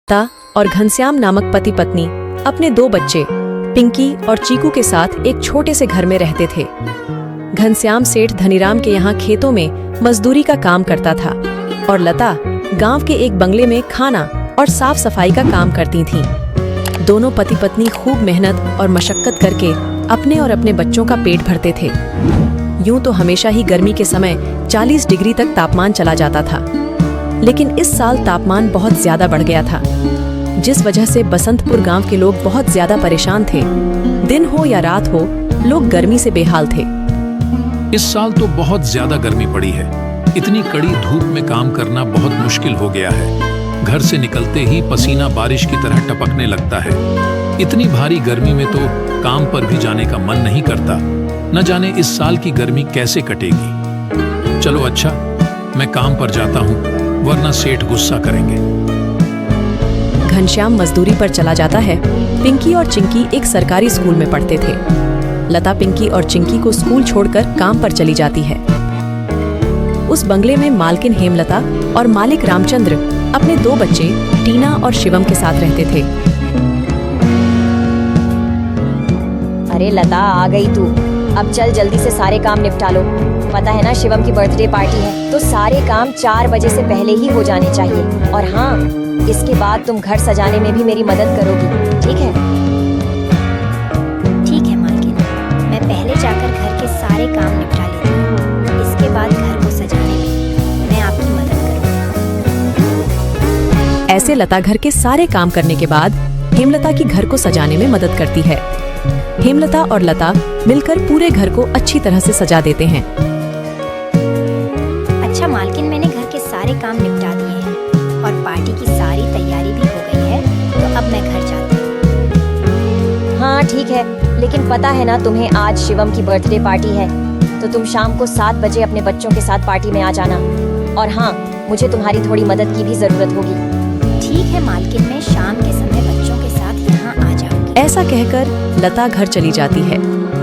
लता और घनश्याम नामक पति पत्नी अपने 2 बच्चे पिंकी और चीकू के साथ एक छोटे से घर में रहते थे। घनश्याम सेठ धनीराम के यहाँ खेतों में मजदूरी का काम करता था और लता गांव के एक बंगले में खाना और साफ सफाई का काम करती थीं। दोनों पति पत्नी खूब मेहनत और मशक्कत करके अपने और अपने बच्चों का पेट भरते थे। यूं तो हमेशा ही गर्मी के समय 40 डिग्री तक तापमान चला जाता था, लेकिन इस साल तापमान बहुत ज्यादा बढ़ गया था, जिस वजह से बसंतपुर गांव के लोग बहुत ज्यादा परेशान थे। दिन हो या रात हो, लोग गर्मी से बेहाल थे। इस साल तो बहुत ज्यादा गर्मी पड़ी है। इतनी कड़ी धूप में काम करना बहुत मुश्किल हो गया है। घर से निकलते ही पसीना बारिश की तरह टपकने लगता है। इतनी भारी गर्मी में तो काम पर भी जाने का मन नहीं करता। न जाने इस साल की गर्मी कैसे कटेगी। चलो अच्छा, मैं काम पर जाता हूँ, वरना सेठ गुस्सा करेंगे। घनश्याम मजदूरी पर चला जाता है। पिंकी और चिंकी एक सरकारी स्कूल में पढ़ते थे। लता पिंकी और चिंकी को स्कूल छोड़कर काम पर चली जाती है। उस बंगले में मालकिन हेमलता और मालिक रामचंद्र अपने 2 बच्चे टीना और शिवम के साथ रहते थे। अरे लता, आ गई तू। अब चल जल्दी से सारे काम निपटा लो। पता है ना, शिवम की बर्थडे पार्टी है, तो सारे काम 4 बजे से पहले ही हो जाने चाहिए। और हाँ, इसके बाद तुम घर सजाने में भी मेरी मदद करोगी, ठीक है? ठीक है मालकिन, मैं पहले जाकर घर के सारे काम निपटा लेती हूँ। इसके बाद घर को सजाने में मैं आपकी मदद करूँगी। ऐसे लता घर के सारे काम करने के बाद हेमलता की घर को सजाने में मदद करती है। हेमलता और लता मिलकर पूरे घर को अच्छी तरह से सजा देते हैं। अच्छा मालकिन, मैंने घर के सारे काम निपटा दिए हैं और पार्टी की सारी तैयारी भी हो गई है, तो अब मैं घर जाती हूँ। हाँ ठीक है, लेकिन पता है ना तुम्हें, आज शिवम की बर्थडे पार्टी है, तो तुम शाम को 7 बजे अपने बच्चों के साथ पार्टी में आ जाना। और हाँ, मुझे तुम्हारी थोड़ी मदद की भी जरूरत होगी। ठीक है मालकिन, मैं शाम के समय बच्चों के साथ यहाँ आ जाऊंगी। ऐसा कहकर लता घर चली जाती है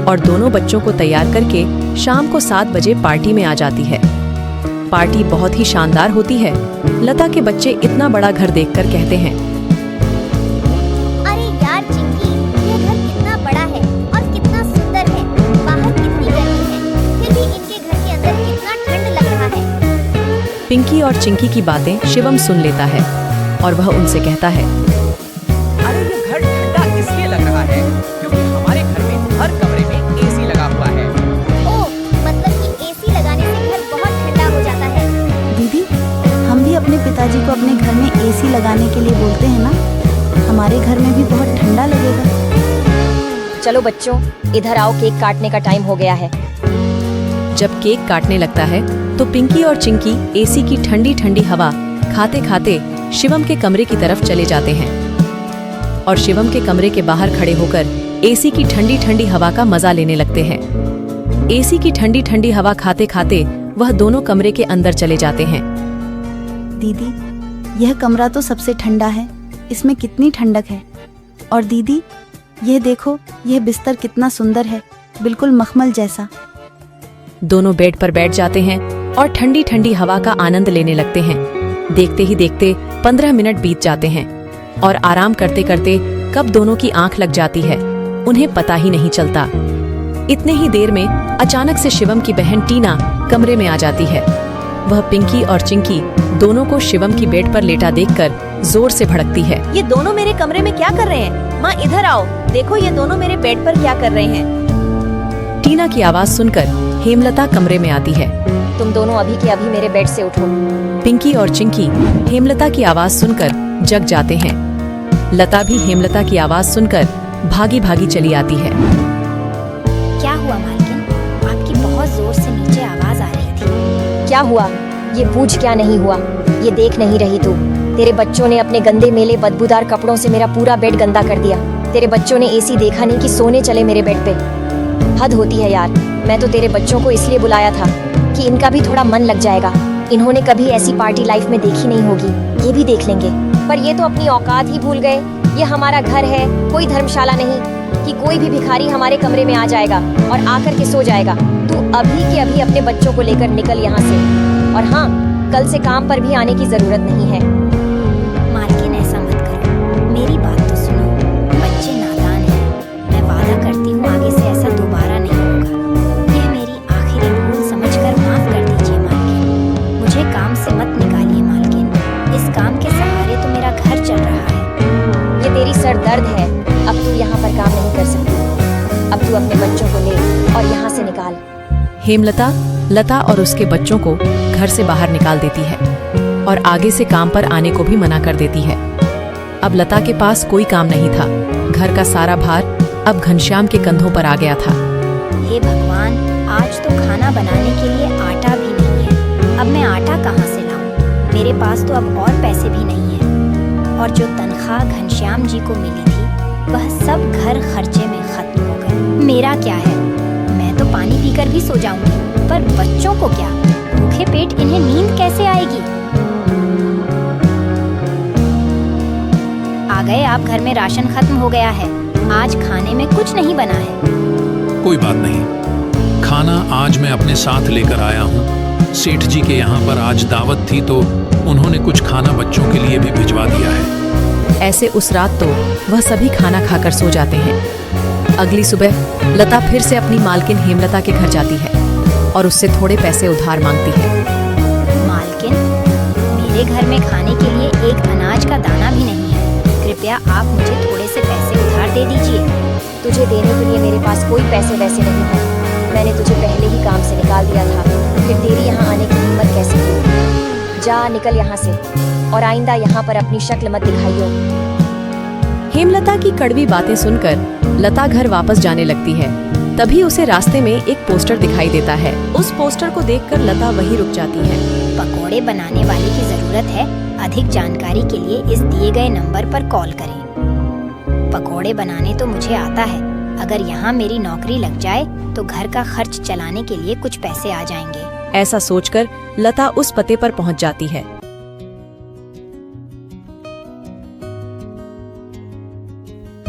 और दोनों बच्चों को तैयार करके शाम को 7 बजे पार्टी में आ जाती है। पार्टी बहुत ही शानदार होती है। लता के बच्चे इतना बड़ा घर देखकर कहते हैं, अरे यार चिंकी, ये घर कितना बड़ा है और कितना सुंदर है। बाहर कितनी गर्मी है, फिर भी इनके घर के अंदर कितना ठंड लग रहा है। पिंकी और चिंकी की बातें शिवम सुन लेता है और वह उनसे कहता है, अरे ये घर ठंडा इसलिए लग रहा है क्योंकि हमारे घर में हर कमरे में एसी लगा हुआ है। ओह, मतलब कि एसी लगाने से घर बहुत ठंडा हो जाता है। दीदी, हम भी अपने पिताजी को अपने घर में एसी लगाने के लिए बोलते हैं ना, हमारे घर में भी बहुत ठंडा लगेगा। चलो बच्चों, इधर आओ, केक काटने का टाइम हो गया है। जब केक काटने लगता है तो पिंकी और चिंकी एसी की ठंडी ठंडी हवा खाते खाते शिवम के कमरे की तरफ चले जाते हैं और शिवम के कमरे के बाहर खड़े होकर एसी की ठंडी ठंडी हवा का मजा लेने लगते हैं। एसी की ठंडी ठंडी हवा खाते खाते वह दोनों कमरे के अंदर चले जाते हैं। दीदी, यह कमरा तो सबसे ठंडा है, इसमें कितनी ठंडक है। और दीदी, यह देखो, यह बिस्तर कितना सुंदर है, बिल्कुल मखमल जैसा। दोनों बेड पर बैठ जाते हैं और ठंडी ठंडी हवा का आनंद लेने लगते हैं। देखते ही देखते 15 मिनट बीत जाते हैं और आराम करते करते कब दोनों की आंख लग जाती है, उन्हें पता ही नहीं चलता। इतने ही देर में अचानक से शिवम की बहन टीना कमरे में आ जाती है। वह पिंकी और चिंकी दोनों को शिवम की बेड पर लेटा देखकर जोर से भड़कती है। ये दोनों मेरे कमरे में क्या कर रहे हैं? माँ इधर आओ, देखो ये दोनों मेरे बेड पर क्या कर रहे हैं। टीना की आवाज सुनकर हेमलता कमरे में आती है। तुम दोनों अभी के अभी मेरे बेड से उठो। पिंकी और चिंकी हेमलता की आवाज सुनकर जग जाते हैं। लता भी हेमलता की आवाज सुनकर भागी भागी चली आती है। क्या हुआ मालकिन, आपकी बहुत जोर से नीचे आवाज आ रही थी। क्या हुआ? ये पूछ क्या नहीं हुआ? ये देख नहीं रही तू? तेरे बच्चों ने अपने गंदे मेले बदबूदार कपड़ों से मेरा पूरा बेड गंदा कर दिया। तेरे बच्चों ने एसी देखा नहीं कि सोने चले मेरे बेड पे। हद होती है यार। मैं तो तेरे बच्चों को इसलिए बुलाया था कि इनका भी थोड़ा मन लग जाएगा। इन्होंने कभी ऐसी पार्टी लाइफ में देखी नहीं होगी, ये भी देख लेंगे। पर ये तो अपनी औकात ही भूल गए। ये हमारा घर है, कोई धर्मशाला नहीं कि कोई भी भिखारी हमारे कमरे में आ जाएगा और आकर के सो जाएगा। तू अभी के अभी अपने बच्चों को लेकर निकल यहाँ से। और हाँ, कल से काम पर भी आने की जरूरत नहीं है। मालकिन, ऐसा मत करो, को ले और यहाँ से निकाल। हेमलता लता और उसके बच्चों को घर से बाहर निकाल देती है और आगे से काम पर आने को भी मना कर देती है। अब लता के पास कोई काम नहीं था। घर का सारा भार अब घनश्याम के कंधों पर आ गया था। हे भगवान, आज तो खाना बनाने के लिए आटा भी नहीं है। अब मैं आटा कहाँ से लाऊं? मेरे पास तो अब और पैसे भी नहीं है। और जो तनख्वाह घनश्याम जी को मिली थी वह सब घर खर्चे में खत्म हो गए। मेरा क्या है, मैं तो पानी पीकर भी सो जाऊंगी, पर बच्चों को क्या? भूखे पेट इन्हें नींद कैसे आएगी? आ गए आप, घर में राशन खत्म हो गया है। आज खाने में कुछ नहीं बना है। कोई बात नहीं, खाना आज मैं अपने साथ लेकर आया हूँ। सेठ जी के यहाँ पर आज दावत थी तो उन्होंने कुछ खाना बच्चों के लिए भी भिजवा दिया है। ऐसे उस रात तो वह सभी खाना खाकर सो जाते हैं। अगली सुबह लता फिर से अपनी मालकिन हेमलता के घर जाती है और उससे थोड़े पैसे उधार मांगती है। मालकिन, मेरे घर में खाने के लिए एक अनाज का दाना भी नहीं है। कृपया आप मुझे थोड़े से पैसे उधार दे दीजिए। तुझे देने के लिए मेरे पास कोई पैसे वैसे नहीं है। मैंने तुझे पहले ही काम से निकाल दिया था, फिर तेरी यहाँ आने की हिम्मत कैसे हुई? जा निकल यहाँ से और आइंदा यहाँ पर अपनी शक्ल मत दिखाइयो। हेमलता की कड़वी बातें सुनकर लता घर वापस जाने लगती है। तभी उसे रास्ते में एक पोस्टर दिखाई देता है। उस पोस्टर को देखकर लता वहीं रुक जाती है। पकोड़े बनाने वाले की जरूरत है। अधिक जानकारी के लिए इस दिए गए नंबर पर कॉल करें। पकोड़े बनाने तो मुझे आता है। अगर यहाँ मेरी नौकरी लग जाए तो घर का खर्च चलाने के लिए कुछ पैसे आ जाएंगे। ऐसा सोचकर लता उस पते पर पहुंच जाती है।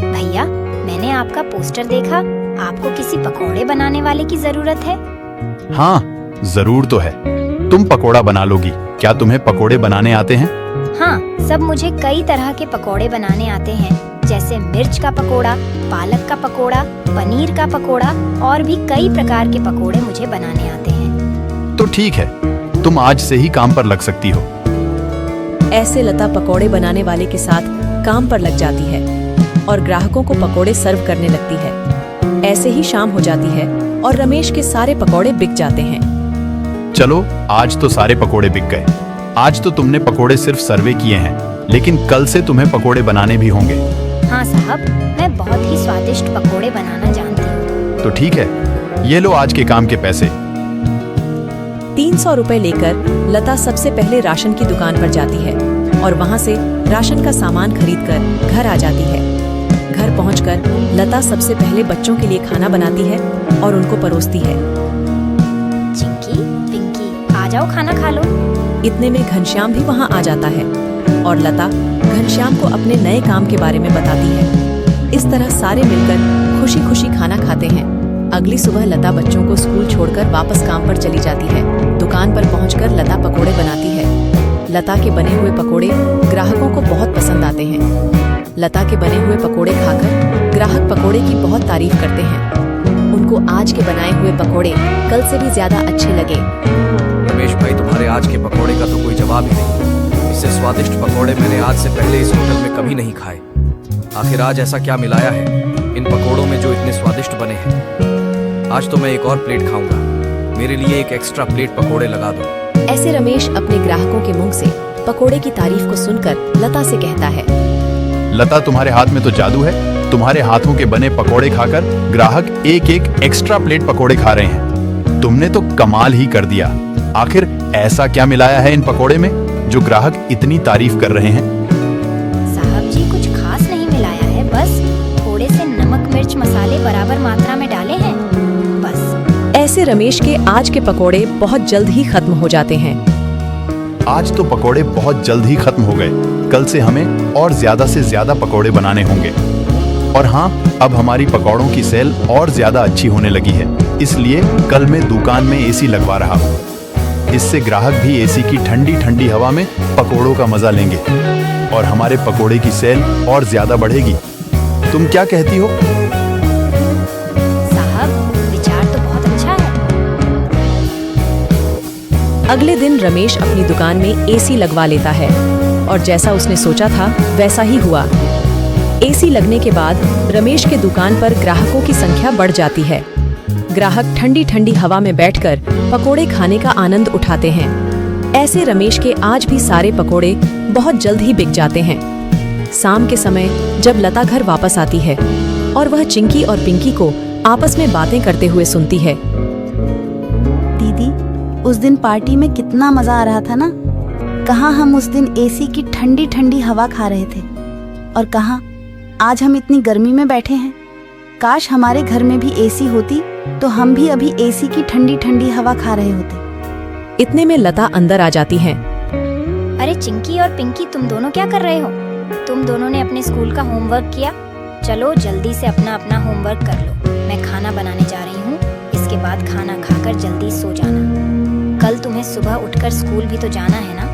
भैया, मैंने आपका पोस्टर देखा। आपको किसी पकोड़े बनाने वाले की जरूरत है? हाँ, जरूर तो है। तुम पकोड़ा बना लोगी। क्या तुम्हें पकोड़े बनाने आते हैं? हाँ, सब मुझे कई तरह के पकोड़े बनाने आते हैं, जैसे मिर्च का पकोड़ा, पालक का पकोड़ा, पनीर का पकोड़ा और भी कई प्रकार के पकोड़े मुझे बनाने आते हैं। तो ठीक है, तुम आज से ही काम पर लग सकती हो। ऐसे लता पकोड़े बनाने वाले के साथ काम पर लग जाती है और ग्राहकों को पकोड़े सर्व करने लगती है। ऐसे ही शाम हो जाती है और रमेश के सारे पकोड़े बिक जाते हैं। चलो, आज तो सारे पकोड़े बिक गए। आज तो तुमने पकोड़े सिर्फ सर्वे किए हैं, लेकिन कल से तुम्हें पकोड़े बनाने भी होंगे। हाँ साहब, मैं बहुत ही स्वादिष्ट पकोड़े बनाना जानती हूँ। तो ठीक है, ये लो आज के काम के पैसे। 300 रुपए लेकर लता सबसे पहले राशन की दुकान पर जाती है और वहां से राशन का सामान खरीदकर घर आ जाती है। घर पहुंचकर लता सबसे पहले बच्चों के लिए खाना बनाती है और उनको परोसती है। चिंकी, पिंकी, आ जाओ, खाना खा लो। इतने में घनश्याम भी वहां आ जाता है और लता घनश्याम को अपने नए काम के बारे में बताती है। इस तरह सारे मिलकर खुशी खुशी खाना खाते हैं। अगली सुबह लता बच्चों को स्कूल छोड़कर वापस काम पर चली जाती है। दुकान पर पहुंचकर लता पकोड़े बनाती है। लता के बने हुए पकोड़े ग्राहकों को बहुत पसंद आते हैं। लता के बने हुए पकोड़े खाकर ग्राहक पकोड़े की बहुत तारीफ करते हैं। उनको आज के बनाए हुए पकोड़े कल से भी ज्यादा अच्छे लगे। रमेश भाई, तुम्हारे आज के पकोड़े का तो कोई जवाब ही नहीं। इससे स्वादिष्ट पकोड़े मैंने आज से पहले इस होटल में कभी नहीं खाए। आखिर आज ऐसा क्या मिलाया है इन पकोड़ों में जो इतने स्वादिष्ट बने हैं? आज तो मैं एक और प्लेट खाऊंगा। मेरे लिए एक एक्स्ट्रा प्लेट पकोड़े लगा दो। ऐसे रमेश अपने ग्राहकों के मुंह से पकोड़े की तारीफ को सुनकर लता से कहता है। लता, तुम्हारे हाथ में तो जादू है। तुम्हारे हाथों के बने पकोड़े खाकर ग्राहक एक एक एक्स्ट्रा प्लेट पकोड़े खा रहे हैं। तुमने तो कमाल ही कर दिया। आखिर ऐसा क्या मिलाया है इन पकोड़े में जो ग्राहक इतनी तारीफ कर रहे हैं? साहब जी, कुछ खास नहीं मिलाया है, बस थोड़े से नमक मिर्च मसाले बराबर मात्रा में डाले हैं, बस। ऐसे रमेश के आज के पकोड़े बहुत जल्द ही खत्म हो जाते हैं। आज तो पकोड़े बहुत जल्द ही खत्म हो गए। कल से हमें और ज्यादा से ज्यादा पकोड़े बनाने होंगे। और हाँ, अब हमारी पकौड़ों की सेल और ज्यादा अच्छी होने लगी है, इसलिए कल मैं दुकान में एसी लगवा रहा हूँ। इससे ग्राहक भी एसी की ठंडी ठंडी हवा में पकोड़ों का मजा लेंगे और हमारे पकोड़े की सेल और ज्यादा बढ़ेगी। तुम क्या कहती हो? साहब, विचार तो बहुत अच्छा है। अगले दिन रमेश अपनी दुकान में एसी लगवा लेता है और जैसा उसने सोचा था वैसा ही हुआ। एसी लगने के बाद रमेश के दुकान पर ग्राहकों की संख्या बढ़ जाती है ग्राहक ठंडी ठंडी हवा में बैठकर पकोड़े खाने का आनंद उठाते हैं। ऐसे रमेश के आज भी सारे पकोड़े बहुत जल्द ही बिक जाते हैं। शाम के समय जब लता घर वापस आती है और वह चिंकी और पिंकी को आपस में बातें करते हुए सुनती है। दीदी, उस दिन पार्टी में कितना मजा आ रहा था ना। कहाँ हम उस दिन एसी की ठंडी ठंडी हवा खा रहे थे और कहाँ आज हम इतनी गर्मी में बैठे हैं। काश हमारे घर में भी एसी होती तो हम भी अभी एसी की ठंडी ठंडी हवा खा रहे होते। इतने में लता अंदर आ जाती हैं। अरे चिंकी और पिंकी, तुम दोनों क्या कर रहे हो? तुम दोनों ने अपने स्कूल का होमवर्क किया? चलो जल्दी से अपना अपना होमवर्क कर लो। मैं खाना बनाने जा रही हूँ। इसके बाद खाना खाकर जल्दी सो जाना। कल तुम्हें सुबह उठकर स्कूल भी तो जाना है ना।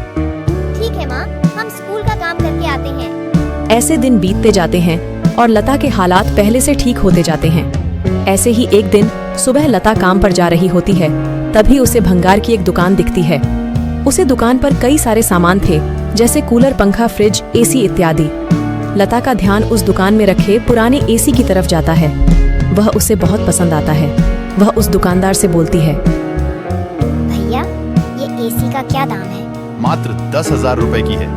ठीक है माँ, हम स्कूल का काम करके आते हैं। ऐसे दिन बीतते जाते हैं और लता के हालात पहले से ठीक होते जाते हैं। ऐसे ही एक दिन सुबह लता काम पर जा रही होती है, तभी उसे भंगार की एक दुकान दिखती है। उसे दुकान पर कई सारे सामान थे, जैसे कूलर, पंखा, फ्रिज, एसी इत्यादि। लता का ध्यान उस दुकान में रखे पुराने एसी की तरफ जाता है। वह उसे बहुत पसंद आता है। वह उस दुकानदार से बोलती है, भैया, ये एसी का क्या दाम है? मात्र 10,000 रुपए की है।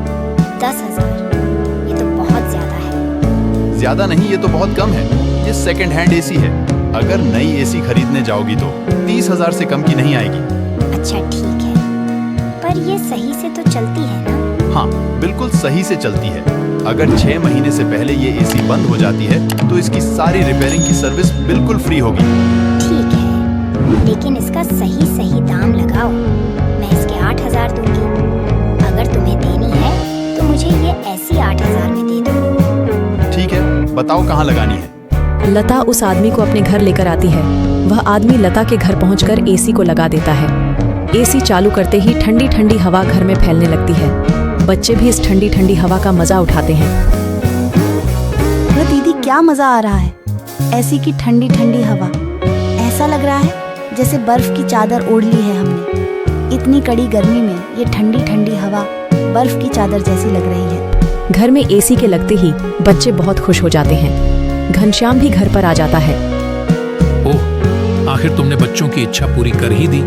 10,000? ये तो बहुत ज्यादा है। ज्यादा नहीं, ये तो बहुत कम है। ये सेकंड हैंड एसी है। अगर नई एसी खरीदने जाओगी तो 30,000 से कम की नहीं आएगी। अच्छा ठीक है, पर ये सही से तो चलती है ना? हाँ, बिल्कुल सही से चलती है। अगर 6 महीने से पहले ये एसी बंद हो जाती है तो इसकी सारी रिपेयरिंग की सर्विस बिल्कुल फ्री होगी। ठीक है, लेकिन इसका सही सही दाम लगाओ। मैं इसके 8,000 दूंगी। अगर तुम्हें देनी है तो मुझे ये ऐसी 8,000 में दे दो। ठीक है, बताओ कहाँ लगानी है। लता उस आदमी को अपने घर लेकर आती है। वह आदमी लता के घर पहुंचकर एसी को लगा देता है। एसी चालू करते ही ठंडी ठंडी हवा घर में फैलने लगती है। बच्चे भी इस ठंडी ठंडी हवा का मजा उठाते हैं। अरे दीदी, क्या मजा आ रहा है। एसी की ठंडी ठंडी हवा, ऐसा लग रहा है जैसे बर्फ की चादर ओढ़ ली है हमने। इतनी कड़ी गर्मी में ये ठंडी ठंडी हवा बर्फ की चादर जैसी लग रही है। घर में एसी के लगते ही बच्चे बहुत खुश हो जाते हैं। घनश्याम भी घर पर आ जाता है। ओह, आखिर तुमने बच्चों की इच्छा पूरी कर ही दी।